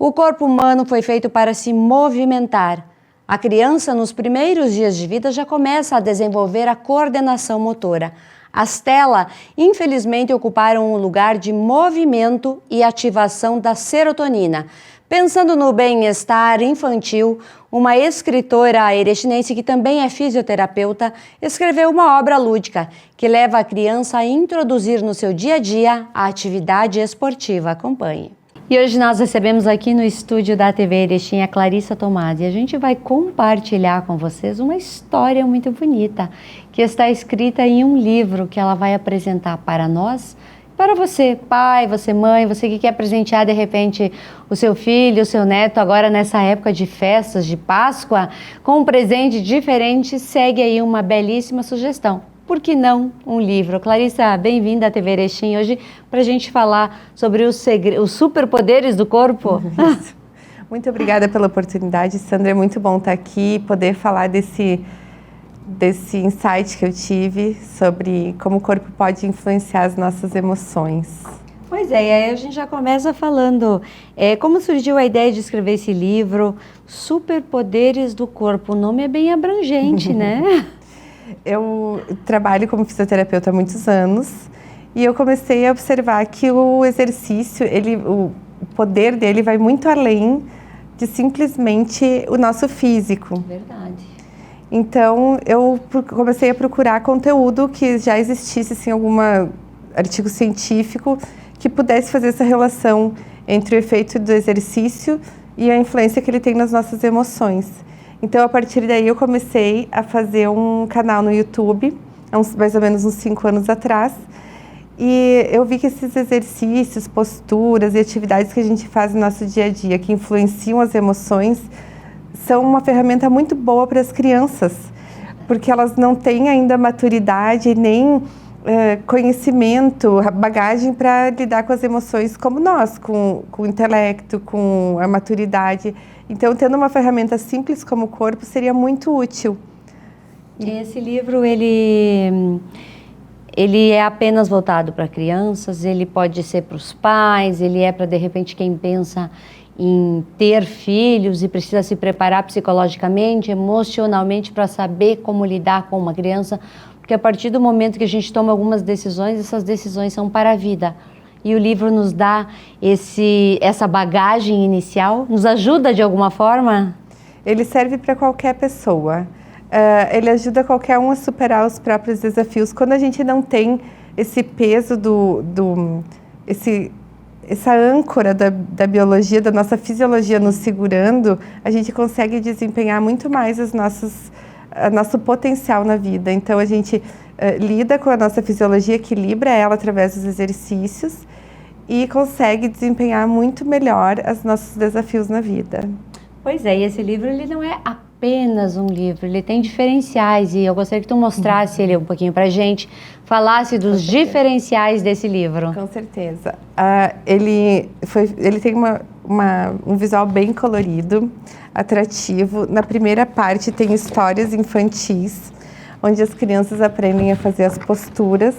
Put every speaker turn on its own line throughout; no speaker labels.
O corpo humano foi feito para se movimentar. A criança, nos primeiros dias de vida, já começa a desenvolver a coordenação motora. As telas, infelizmente, ocuparam o lugar de movimento e ativação da serotonina. Pensando no bem-estar infantil, uma escritora erechinense que também é fisioterapeuta escreveu uma obra lúdica que leva a criança a introduzir no seu dia a dia a atividade esportiva. Acompanhe. E hoje nós recebemos aqui no estúdio da TV Erechim a Clarissa Tomasi e a gente vai compartilhar com vocês uma história muito bonita que está escrita em um livro que ela vai apresentar para nós, para você, pai, você mãe, você que quer presentear de repente o seu filho, o seu neto, agora nessa época de festas, de Páscoa, com um presente diferente, segue aí uma belíssima sugestão. Por que não um livro? Clarissa, bem-vinda à TV Erechim hoje para a gente falar sobre os superpoderes do corpo.
Muito obrigada pela oportunidade, Sandra. É muito bom estar aqui e poder falar desse insight que eu tive sobre como o corpo pode influenciar as nossas emoções.
Pois é, e aí a gente já começa falando como surgiu a ideia de escrever esse livro, Superpoderes do Corpo. O nome é bem abrangente, né?
Eu trabalho como fisioterapeuta há muitos anos e eu comecei a observar que o exercício, o poder dele vai muito além de simplesmente o nosso físico.
Verdade.
Então, eu comecei a procurar conteúdo que já existisse, assim, algum artigo científico que pudesse fazer essa relação entre o efeito do exercício e a influência que ele tem nas nossas emoções. Então, a partir daí, eu comecei a fazer um canal no YouTube, há mais ou menos uns 5 anos atrás, e eu vi que esses exercícios, posturas e atividades que a gente faz no nosso dia a dia, que influenciam as emoções, são uma ferramenta muito boa para as crianças, porque elas não têm ainda maturidade nem conhecimento, bagagem para lidar com as emoções como nós, com o intelecto, com a maturidade. Então, tendo uma ferramenta simples como o corpo seria muito útil.
Esse livro, ele é apenas voltado para crianças, ele pode ser para os pais, ele é para, de repente, quem pensa em ter filhos e precisa se preparar psicologicamente, emocionalmente para saber como lidar com uma criança, porque a partir do momento que a gente toma algumas decisões, essas decisões são para a vida. E o livro nos dá essa bagagem inicial, nos ajuda de alguma forma? Ele
serve para qualquer pessoa. Ele ajuda qualquer um a superar os próprios desafios. Quando a gente não tem esse peso essa âncora da biologia, da nossa fisiologia nos segurando, a gente consegue desempenhar muito mais nosso potencial na vida. Então, a gente lida com a nossa fisiologia, equilibra ela através dos exercícios e consegue desempenhar muito melhor os nossos desafios na vida.
Pois é, e esse livro ele não é apenas um livro, ele tem diferenciais e eu gostaria que tu mostrasse ele um pouquinho pra gente, falasse dos diferenciais desse livro.
Com certeza. Ele tem um visual bem colorido, atrativo. Na primeira parte tem histórias infantis, onde as crianças aprendem a fazer as posturas.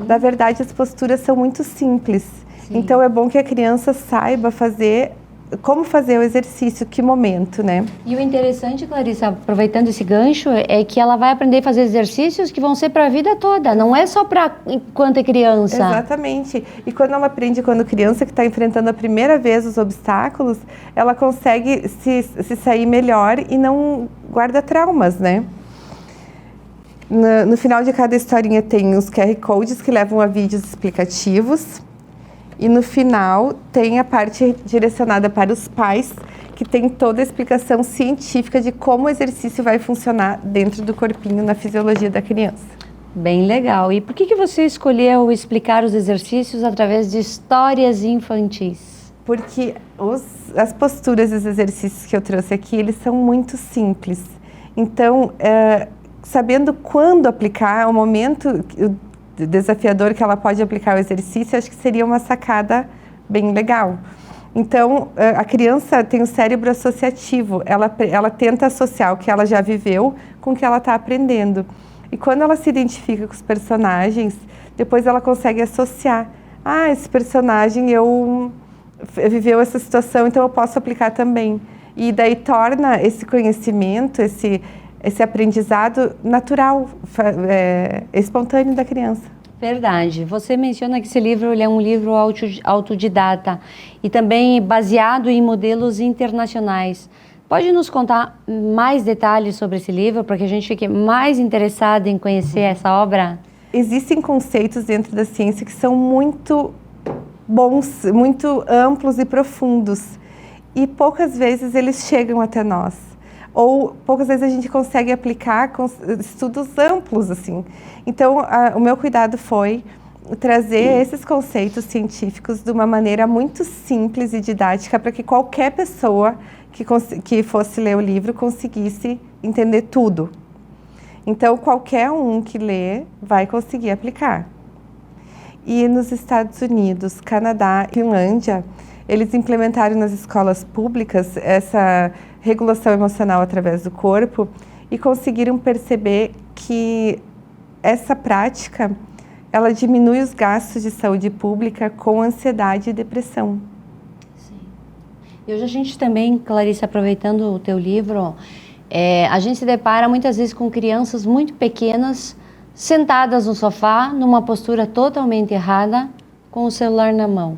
Na verdade, as posturas são muito simples. Sim. Então, é bom que a criança saiba como fazer o exercício, que momento, né?
E o interessante, Clarissa, aproveitando esse gancho, é que ela vai aprender a fazer exercícios que vão ser para a vida toda, não é só para enquanto é criança.
Exatamente. E quando ela aprende, quando criança que está enfrentando a primeira vez os obstáculos, ela consegue se sair melhor e não guarda traumas, né? No final de cada historinha tem os QR Codes que levam a vídeos explicativos. E no final tem a parte direcionada para os pais, que tem toda a explicação científica de como o exercício vai funcionar dentro do corpinho, na fisiologia da criança.
Bem legal. E por que você escolheu explicar os exercícios através de histórias infantis?
Porque as posturas e os exercícios que eu trouxe aqui, eles são muito simples. Então, sabendo quando aplicar, o momento desafiador que ela pode aplicar o exercício, acho que seria uma sacada bem legal. Então, a criança tem o cérebro associativo, ela tenta associar o que ela já viveu com o que ela está aprendendo. E quando ela se identifica com os personagens, depois ela consegue associar. Esse personagem eu viveu essa situação, então eu posso aplicar também. E daí torna esse conhecimento, esse aprendizado natural, espontâneo da criança.
Verdade. Você menciona que esse livro ele é um livro autodidata e também baseado em modelos internacionais. Pode nos contar mais detalhes sobre esse livro, para que a gente fique mais interessado em conhecer essa obra?
Existem conceitos dentro da ciência que são muito bons, muito amplos e profundos. E poucas vezes eles chegam até nós. Ou poucas vezes a gente consegue aplicar com estudos amplos, assim. Então, o meu cuidado foi trazer esses conceitos científicos de uma maneira muito simples e didática para que qualquer pessoa que fosse ler o livro conseguisse entender tudo. Então, qualquer um que lê vai conseguir aplicar. E nos Estados Unidos, Canadá e Finlândia, eles implementaram nas escolas públicas essa regulação emocional através do corpo e conseguiram perceber que essa prática, ela diminui os gastos de saúde pública com ansiedade e depressão.
Sim. E hoje a gente também, Clarice, aproveitando o teu livro, a gente se depara muitas vezes com crianças muito pequenas, sentadas no sofá, numa postura totalmente errada, com o celular na mão.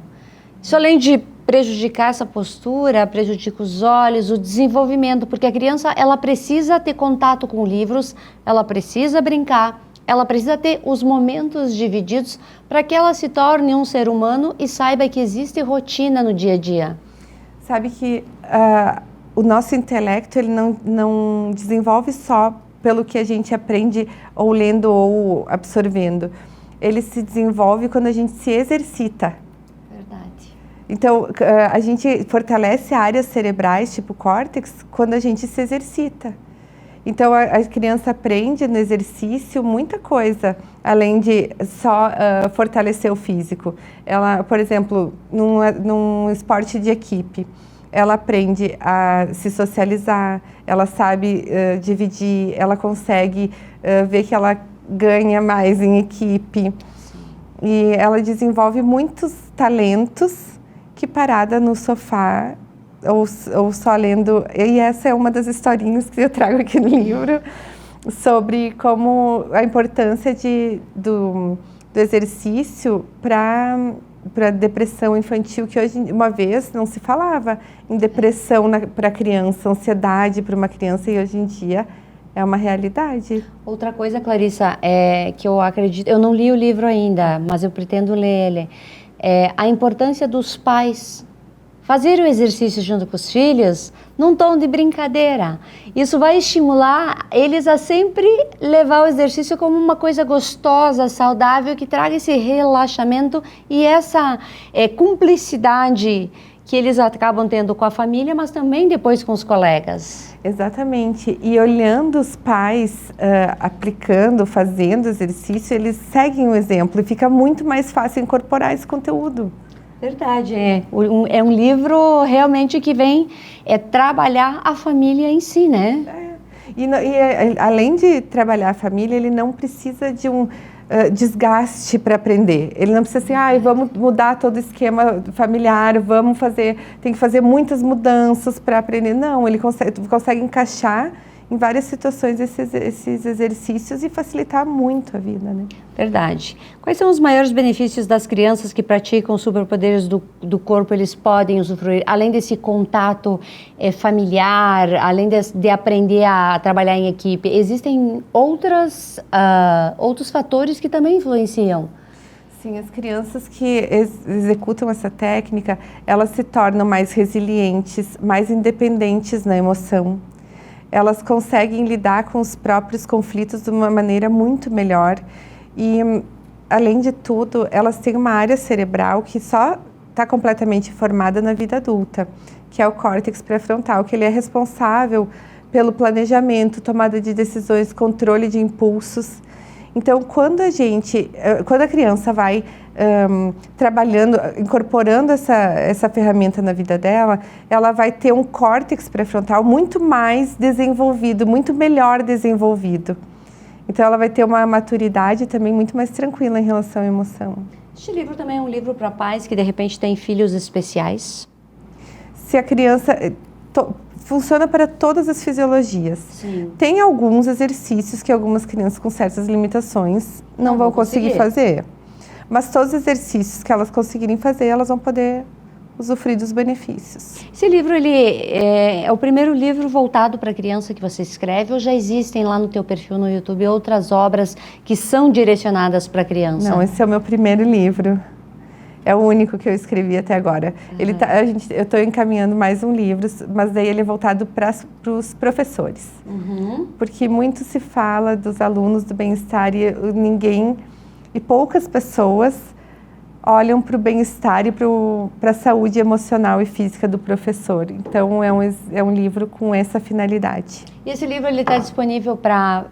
Isso, além de prejudicar essa postura, prejudica os olhos, o desenvolvimento, porque a criança ela precisa ter contato com livros, ela precisa brincar, ela precisa ter os momentos divididos para que ela se torne um ser humano e saiba que existe rotina no dia a dia.
Sabe que o nosso intelecto ele não desenvolve só pelo que a gente aprende ou lendo ou absorvendo. Ele se desenvolve quando a gente se exercita.
Verdade.
Então, a gente fortalece áreas cerebrais, tipo córtex, quando a gente se exercita. Então, a criança aprende no exercício muita coisa, além de só fortalecer o físico. Ela, por exemplo, num esporte de equipe, ela aprende a se socializar, ela sabe dividir, ela consegue ver que ela ganha mais em equipe. Sim. E ela desenvolve muitos talentos que parada no sofá ou só lendo. E essa é uma das historinhas que eu trago aqui no livro, sobre como a importância do exercício para depressão infantil, que hoje, uma vez, não se falava em depressão para criança, ansiedade para uma criança, e hoje em dia é uma realidade.
Outra coisa, Clarissa, que eu acredito, eu não li o livro ainda, mas eu pretendo ler ele, a importância dos pais fazer o exercício junto com os filhos num tom de brincadeira. Isso vai estimular eles a sempre levar o exercício como uma coisa gostosa, saudável, que traga esse relaxamento e essa cumplicidade que eles acabam tendo com a família, mas também depois com os colegas.
Exatamente. E olhando os pais aplicando, fazendo exercício, eles seguem o exemplo e fica muito mais fácil incorporar esse conteúdo.
Verdade, é um livro realmente que vem trabalhar a família em si, né?
Além de trabalhar a família, ele não precisa de um desgaste para aprender. Ele não precisa assim, vamos mudar todo o esquema familiar, tem que fazer muitas mudanças para aprender. Não, ele consegue encaixar em várias situações esses exercícios e facilitar muito a vida, né?
Verdade. Quais são os maiores benefícios das crianças que praticam superpoderes do corpo eles podem usufruir, além desse contato familiar, além de aprender a trabalhar em equipe? Existem outros fatores que também influenciam?
Sim, as crianças que executam essa técnica, elas se tornam mais resilientes, mais independentes na emoção. Elas conseguem lidar com os próprios conflitos de uma maneira muito melhor e, além de tudo, elas têm uma área cerebral que só está completamente formada na vida adulta, que é o córtex pré-frontal, que ele é responsável pelo planejamento, tomada de decisões, controle de impulsos. Então, quando a criança vai trabalhando, incorporando essa ferramenta na vida dela, ela vai ter um córtex pré-frontal muito mais desenvolvido, muito melhor desenvolvido. Então, ela vai ter uma maturidade também muito mais tranquila em relação à emoção.
Este livro também é um livro para pais que de repente têm filhos especiais?
Se a criança... funciona para todas as fisiologias.
Sim.
Tem alguns exercícios que algumas crianças com certas limitações não vão conseguir fazer. Mas todos os exercícios que elas conseguirem fazer, elas vão poder usufruir dos benefícios.
Esse livro, ele é o primeiro livro voltado para criança que você escreve, ou já existem lá no teu perfil no YouTube outras obras que são direcionadas para criança?
Não, esse é o meu primeiro livro. É o único que eu escrevi até agora. Eu estou encaminhando mais um livro, mas daí ele é voltado para os professores. Porque muito se fala dos alunos do bem-estar e poucas pessoas olham para o bem-estar e para a saúde emocional e física do professor. Então, é um livro com essa finalidade.
E esse livro está disponível para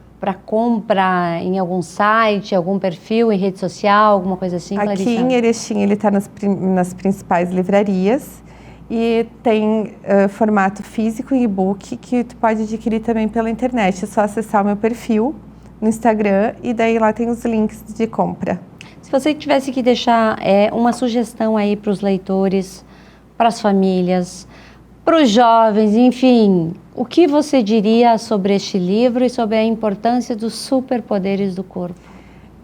compra em algum site, algum perfil, em rede social, alguma coisa assim, Clarissa?
Aqui em Erechim ele está nas principais livrarias e tem formato físico e e-book que tu pode adquirir também pela internet. É só acessar o meu perfil no Instagram e daí lá tem os links de compra.
Se você tivesse que deixar uma sugestão aí para os leitores, para as famílias, para os jovens, enfim, o que você diria sobre este livro e sobre a importância dos superpoderes do corpo?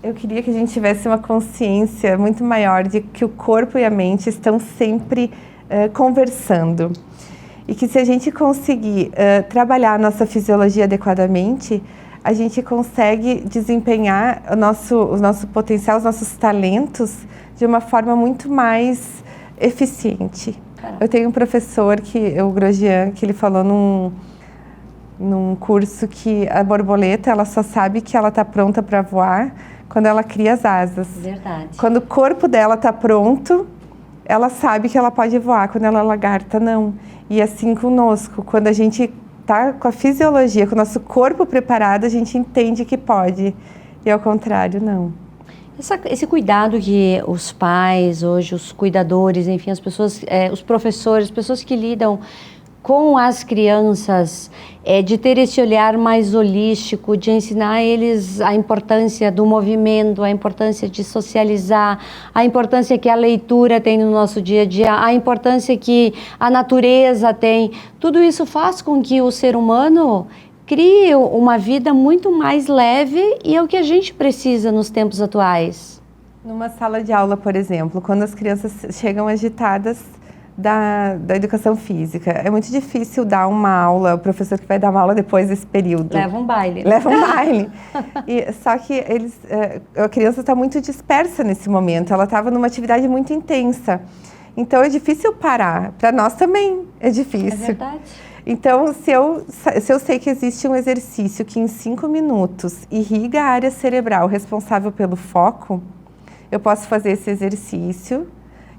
Eu queria que a gente tivesse uma consciência muito maior de que o corpo e a mente estão sempre conversando. E que se a gente conseguir trabalhar a nossa fisiologia adequadamente, a gente consegue desempenhar o nosso potencial, os nossos talentos de uma forma muito mais eficiente. Eu tenho um professor, o Grosjean, que ele falou num curso que a borboleta ela só sabe que ela está pronta para voar quando ela cria as asas.
Verdade.
Quando o corpo dela está pronto, ela sabe que ela pode voar. Quando ela é lagarta, não. E assim conosco, quando a gente está com a fisiologia, com o nosso corpo preparado, a gente entende que pode. E ao contrário, não.
Esse cuidado que os pais, hoje, os cuidadores, enfim, as pessoas, os professores, as pessoas que lidam com as crianças, de ter esse olhar mais holístico, de ensinar eles a importância do movimento, a importância de socializar, a importância que a leitura tem no nosso dia a dia, a importância que a natureza tem. Tudo isso faz com que o ser humano crie uma vida muito mais leve e é o que a gente precisa nos tempos atuais.
Numa sala de aula, por exemplo, quando as crianças chegam agitadas da educação física, é muito difícil dar uma aula, o professor que vai dar uma aula depois desse período.
Leva um baile.
Leva um baile. Só que a criança está muito dispersa nesse momento, ela estava numa atividade muito intensa. Então é difícil parar, para nós também é difícil.
É verdade.
Então, se eu sei que existe um exercício que em 5 minutos irriga a área cerebral responsável pelo foco, eu posso fazer esse exercício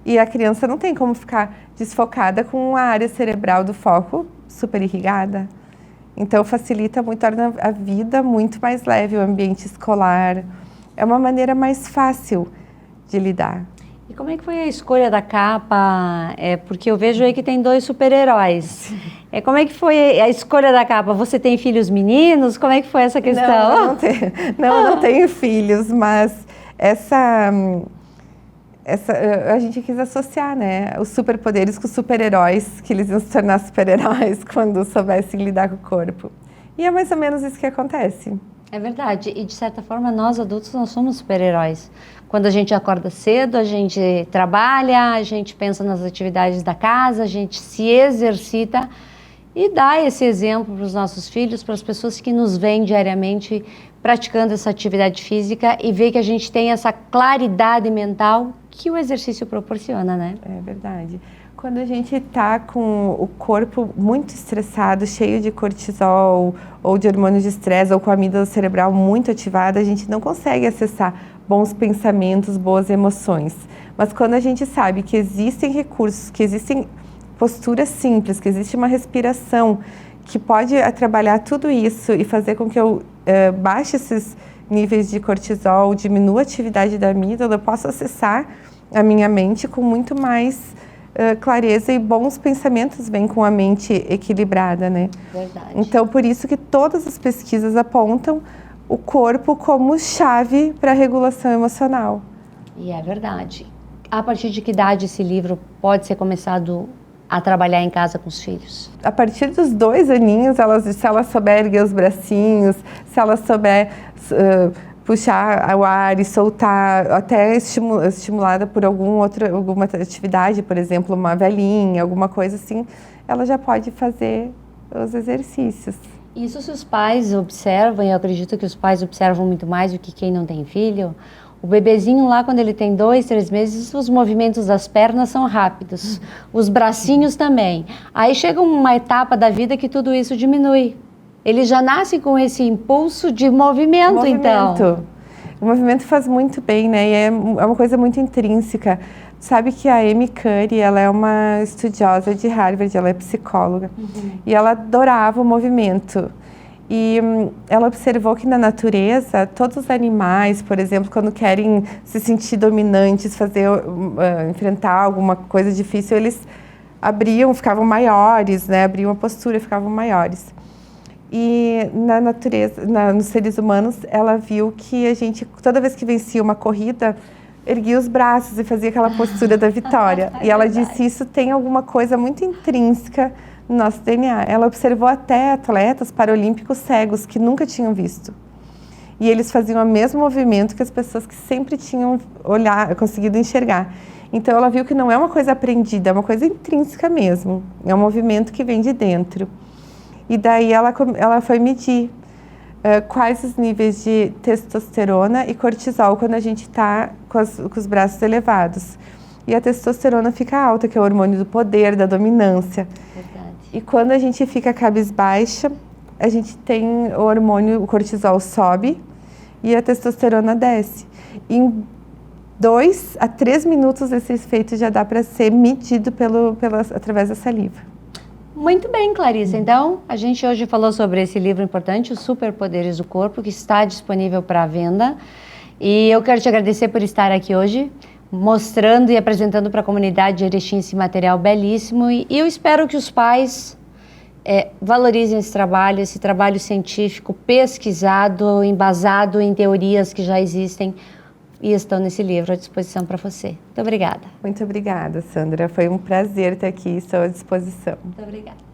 e a criança não tem como ficar desfocada com a área cerebral do foco super irrigada. Então, facilita muito, torna a vida muito mais leve, o ambiente escolar. É uma maneira mais fácil de lidar.
E como é que foi a escolha da capa? Porque eu vejo aí que tem 2 super-heróis. Como é que foi a escolha da capa? Você tem filhos meninos? Como é que foi essa questão?
Não tenho filhos, mas a gente quis associar, né, os superpoderes com os super-heróis, que eles iam se tornar super-heróis quando soubessem lidar com o corpo. E é mais ou menos isso que acontece.
É verdade. E, de certa forma, nós adultos, nós somos super-heróis. Quando a gente acorda cedo, a gente trabalha, a gente pensa nas atividades da casa, a gente se exercita e dá esse exemplo para os nossos filhos, para as pessoas que nos veem diariamente praticando essa atividade física e vê que a gente tem essa claridade mental que o exercício proporciona, né?
É verdade. Quando a gente está com o corpo muito estressado, cheio de cortisol ou de hormônios de estresse ou com a amígdala cerebral muito ativada, a gente não consegue acessar bons pensamentos, boas emoções. Mas quando a gente sabe que existem recursos, que existem posturas simples, que existe uma respiração que pode trabalhar tudo isso e fazer com que eu baixe esses níveis de cortisol, diminua a atividade da amígdala, eu posso acessar a minha mente com muito mais clareza e bons pensamentos vêm com a mente equilibrada, né?
Verdade.
Então, por isso que todas as pesquisas apontam o corpo como chave para a regulação emocional.
E é verdade. A partir de que idade esse livro pode ser começado a trabalhar em casa com os filhos?
A partir dos 2 aninhos, se ela souber erguer os bracinhos, se ela souber puxar o ar e soltar, até estimulada por alguma atividade, por exemplo, uma velhinha, alguma coisa assim, ela já pode fazer os exercícios.
Isso se os pais observam, e eu acredito que os pais observam muito mais do que quem não tem filho. O bebezinho lá, quando ele tem 2, 3 meses, os movimentos das pernas são rápidos, os bracinhos também. Aí chega uma etapa da vida que tudo isso diminui. Ele já nasce com esse impulso de movimento, então.
O movimento faz muito bem, né? E é uma coisa muito intrínseca. Sabe que a Amy Cuddy, ela é uma estudiosa de Harvard, ela é psicóloga. E ela adorava o movimento. E ela observou que na natureza, todos os animais, por exemplo, quando querem se sentir dominantes, enfrentar alguma coisa difícil, eles abriam, ficavam maiores, né? Abriam a postura, ficavam maiores. E na natureza, nos seres humanos, ela viu que a gente, toda vez que vencia uma corrida, erguia os braços e fazia aquela postura da vitória. E ela disse, isso tem alguma coisa muito intrínseca no nosso DNA. Ela observou até atletas paralímpicos cegos que nunca tinham visto. E eles faziam o mesmo movimento que as pessoas que sempre tinham conseguido enxergar. Então ela viu que não é uma coisa aprendida, é uma coisa intrínseca mesmo. É um movimento que vem de dentro. E daí ela foi medir quais os níveis de testosterona e cortisol quando a gente está com os braços elevados. E a testosterona fica alta, que é o hormônio do poder, da dominância.
Verdade.
E quando a gente fica cabisbaixa, a gente tem o cortisol sobe e a testosterona desce. Em 2 a 3 minutos esse efeito já dá para ser medido através da saliva.
Muito bem, Clarissa. Então, a gente hoje falou sobre esse livro importante, Os Superpoderes do Corpo, que está disponível para venda. E eu quero te agradecer por estar aqui hoje, mostrando e apresentando para a comunidade de Erechim esse material belíssimo. E eu espero que os pais valorizem esse trabalho científico, pesquisado, embasado em teorias que já existem e estão nesse livro à disposição para você. Muito obrigada.
Muito obrigada, Sandra. Foi um prazer estar aqui, estou à disposição.
Muito obrigada.